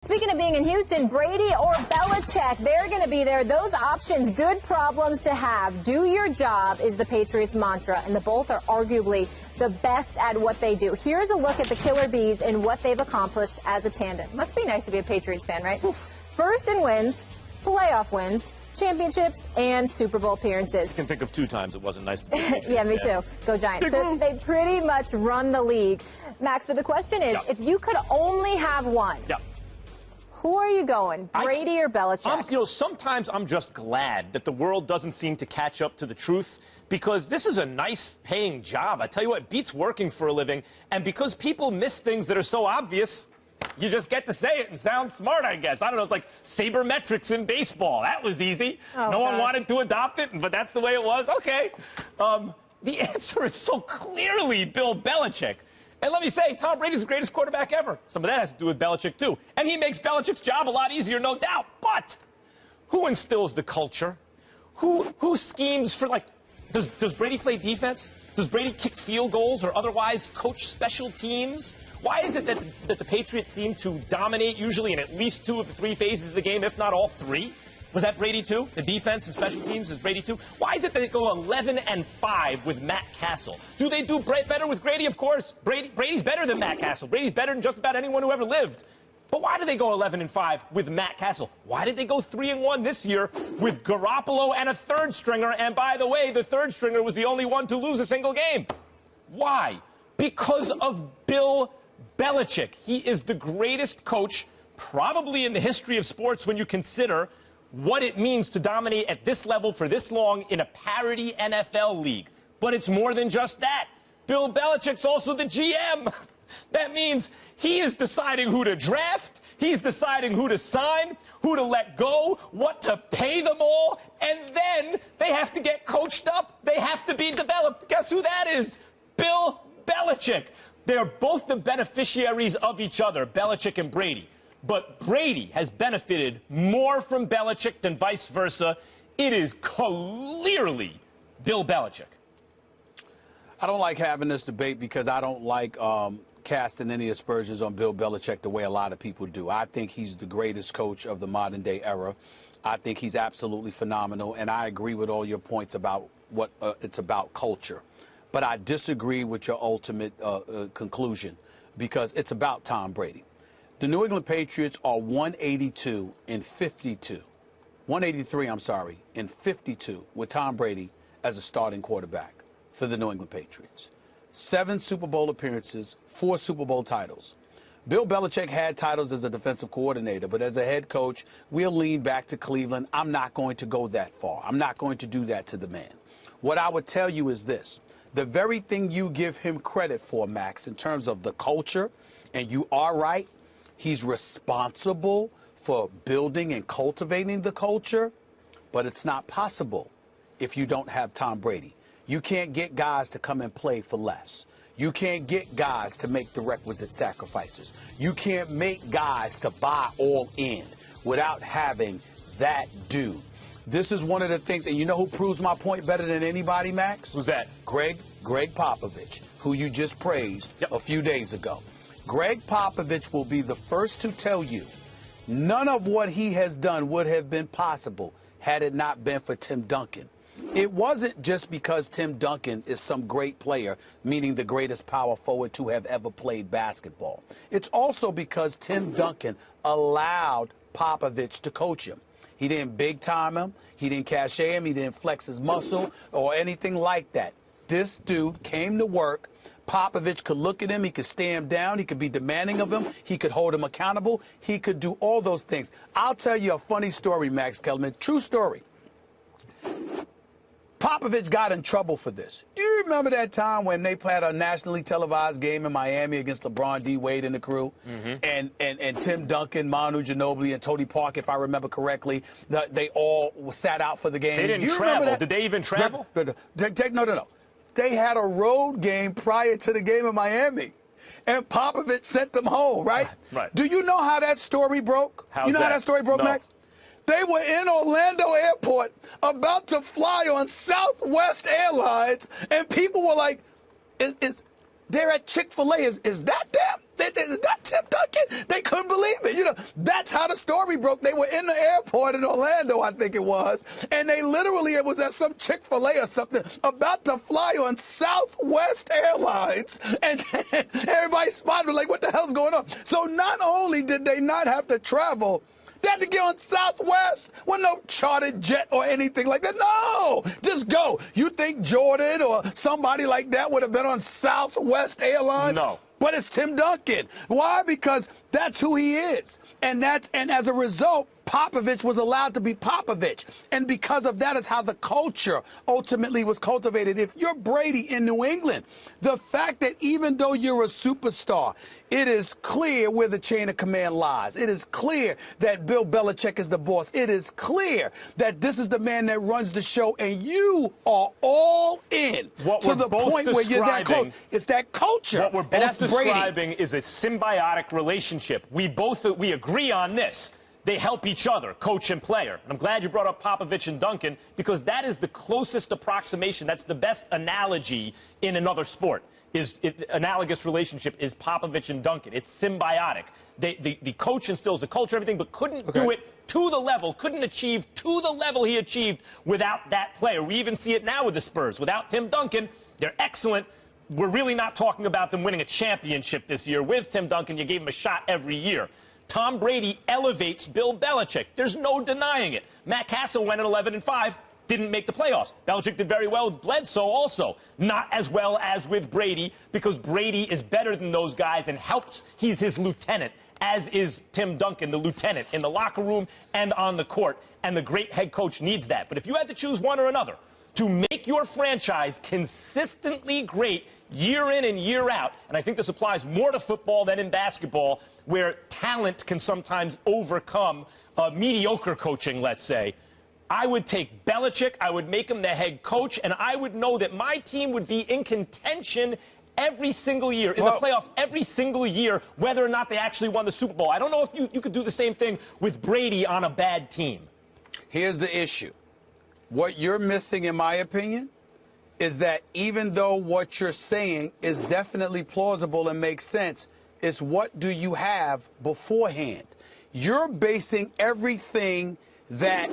Speaking of being in Houston, Brady or Belichick, they're going to be there. Those options, good problems to have. Do your job is the Patriots' mantra, and the both are arguably the best at what they do. Here's a look at the Killer Bees and what they've accomplished as a tandem. Must be nice to be a Patriots fan, right? First in wins, playoff wins, championships, and Super Bowl appearances. I can think of 2 times it wasn't nice to be a Patriots Yeah, me fan. too. Go Giants. So they pretty much run the league. Max, but the question is, if you could only have one, who are you going, Brady or Belichick? Sometimes I'm just glad that the world doesn't seem to catch up to the truth, because this is a nice paying job. I tell you what, it beats working for a living. And because people miss things that are so obvious, you just get to say it and sound smart, I guess. I don't know, it's like sabermetrics in baseball. That was easy. No one wanted to adopt it, but that's the way it was. Okay. The answer is so clearly Bill Belichick. And let me say, Tom Brady's the greatest quarterback ever. Some of that has to do with Belichick, too. And he makes Belichick's job a lot easier, no doubt. But who instills the culture? Who schemes for, like, does Brady play defense? Does Brady kick field goals or otherwise coach special teams? Why is it that the Patriots seem to dominate usually in at least 2 of the 3 phases of the game, if not all 3? Was that Brady, too? The defense and special teams is Brady, too? Why is it that they go 11-5 with Matt Castle? Do they do better with Brady? Of course. Brady's better than Matt Castle. Brady's better than just about anyone who ever lived. But why do they go 11-5 with Matt Castle? Why did they go 3-1 this year with Garoppolo and a 3rd stringer? And by the way, the 3rd stringer was the only one to lose a single game. Why? Because of Bill Belichick. He is the greatest coach probably in the history of sports when you consider what it means to dominate at this level for this long in a parity NFL league. But it's more than just that. Bill Belichick's also the GM. That means he is deciding who to draft, he's deciding who to sign, who to let go, what to pay them all, and then they have to get coached up. They have to be developed. Guess who that is? Bill Belichick. They're both the beneficiaries of each other, Belichick and Brady. But Brady has benefited more from Belichick than vice versa. It is clearly Bill Belichick. I don't like having this debate because I don't like casting any aspersions on Bill Belichick the way a lot of people do. I think he's the greatest coach of the modern-day era. I think he's absolutely phenomenal, and I agree with all your points about what it's about culture. But I disagree with your ultimate conclusion because it's about Tom Brady. The New England Patriots are 182 in 52. 183, I'm sorry, in 52 with Tom Brady as a starting quarterback for the New England Patriots. 7 Super Bowl appearances, 4 Super Bowl titles. Bill Belichick had titles as a defensive coordinator, but as a head coach, we'll lean back to Cleveland. I'm not going to go that far. I'm not going to do that to the man. What I would tell you is this. The very thing you give him credit for, Max, in terms of the culture, and you are right, he's responsible for building and cultivating the culture, but it's not possible if you don't have Tom Brady. You can't get guys to come and play for less. You can't get guys to make the requisite sacrifices. You can't make guys to buy all in without having that dude. This is one of the things, and you know who proves my point better than anybody, Max? Who's that? Greg Popovich, who you just praised a few days ago. Greg Popovich will be the first to tell you none of what he has done would have been possible had it not been for Tim Duncan. It wasn't just because Tim Duncan is some great player, meaning the greatest power forward to have ever played basketball. It's also because Tim Duncan allowed Popovich to coach him. He didn't big-time him. He didn't cachet him. He didn't flex his muscle or anything like that. This dude came to work. Popovich could look at him. He could stare him down. He could be demanding of him. He could hold him accountable. He could do all those things. I'll tell you a funny story, Max Kellerman. True story. Popovich got in trouble for this. Do you remember that time when they played a nationally televised game in Miami against LeBron D. Wade and the crew? And Tim Duncan, Manu Ginobili, and Tony Park, if I remember correctly, they all sat out for the game. They didn't travel. Did they even travel? No. They had a road game prior to the game in Miami. And Popovich sent them home, right? Right. Do you know how that story broke? How's you know that? how that story broke, No. Max? They were in Orlando Airport about to fly on Southwest Airlines, and people were like, they're at Chick-fil-A. Is that them? is that Tim Duncan? They couldn't believe it. You know, that's how the story broke. They were in the airport in Orlando, I think it was, and they literally, it was at some Chick-fil-A or something, about to fly on Southwest Airlines, and everybody spotted like, what the hell's going on? So not only did they not have to travel, they had to get on Southwest with no chartered jet or anything like that. No, just go. You think Jordan or somebody like that would have been on Southwest Airlines? No. But it's Tim Duncan. Why? Because that's who he is. And as a result, Popovich was allowed to be Popovich. And because of that is how the culture ultimately was cultivated. If you're Brady in New England, the fact that even though you're a superstar, it is clear where the chain of command lies. It is clear that Bill Belichick is the boss. It is clear that this is the man that runs the show, and you are all in to the point where you're that close. It's that culture. What we're both describing Brady. is a symbiotic relationship. We agree on this. They help each other, coach and player. And I'm glad you brought up Popovich and Duncan, because that is the closest approximation. That's the best analogy in another sport. Analogous relationship is Popovich and Duncan. It's symbiotic. The coach instills the culture, everything, but couldn't do it to the level, couldn't achieve to the level he achieved without that player. We even see it now with the Spurs. Without Tim Duncan, they're excellent. We're really not talking about them winning a championship this year. With Tim Duncan, you gave him a shot every year. Tom Brady elevates Bill Belichick. There's no denying it. Matt Castle went at 11-5, didn't make the playoffs. Belichick did very well with Bledsoe also. Not as well as with Brady, because Brady is better than those guys and helps. He's his lieutenant, as is Tim Duncan, the lieutenant, in the locker room and on the court. And the great head coach needs that. But if you had to choose one or another to make your franchise consistently great year in and year out, and I think this applies more to football than in basketball, where talent can sometimes overcome mediocre coaching, let's say, I would take Belichick, I would make him the head coach, and I would know that my team would be in contention every single year, in the playoffs every single year, whether or not they actually won the Super Bowl. I don't know if you could do the same thing with Brady on a bad team. Here's the issue. What you're missing, in my opinion, is that even though what you're saying is definitely plausible and makes sense, it's what do you have beforehand? You're basing everything that,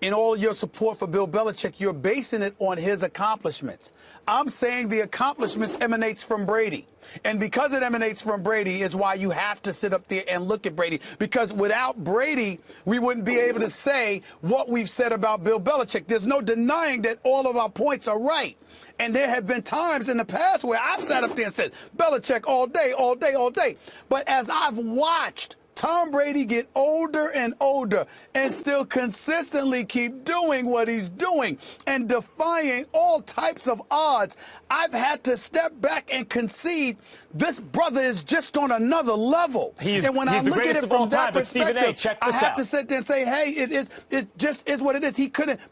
in all your support for Bill Belichick, you're basing it on his accomplishments. I'm saying the accomplishments emanates from Brady. And because it emanates from Brady is why you have to sit up there and look at Brady. Because without Brady, we wouldn't be able to say what we've said about Bill Belichick. There's no denying that all of our points are right. And there have been times in the past where I've sat up there and said, Belichick all day, all day, all day. But as I've watched Tom Brady get older and older and still consistently keep doing what he's doing and defying all types of odds, I've had to step back and concede this brother is just on another level. And when I look at it from that perspective, I have to sit there and say, hey, it just is what it is.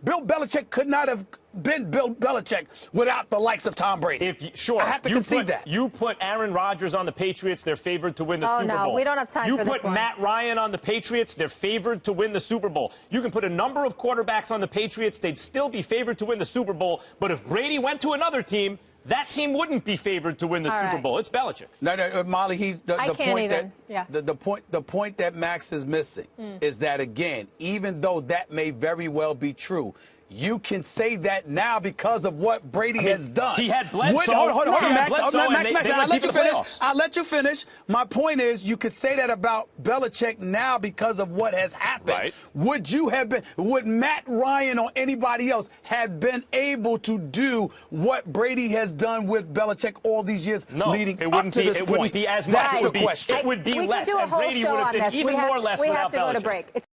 Bill Belichick could not have been Bill Belichick without the likes of Tom Brady. I have to concede that. You put Aaron Rodgers on the Patriots, they're favored to win the Super Bowl. Oh, no, we don't have time for this one. You put Matt Ryan on the Patriots, they're favored to win the Super Bowl. You can put a number of quarterbacks on the Patriots, they'd still be favored to win the Super Bowl. But if Brady went to another team, that team wouldn't be favored to win the Super Bowl. It's Belichick. No, Molly, the point that Max is missing is that, again, even though that may very well be true, you can say that now because of what Brady has done. He had Bledsoe. Hold on, Max. I'll let you finish. My point is, you could say that about Belichick now because of what has happened. Right. Would Matt Ryan or anybody else have been able to do what Brady has done with Belichick all these years leading up to this point? It wouldn't be as much. That's the question. It would be less. We could do a whole show on this. We have to go to break.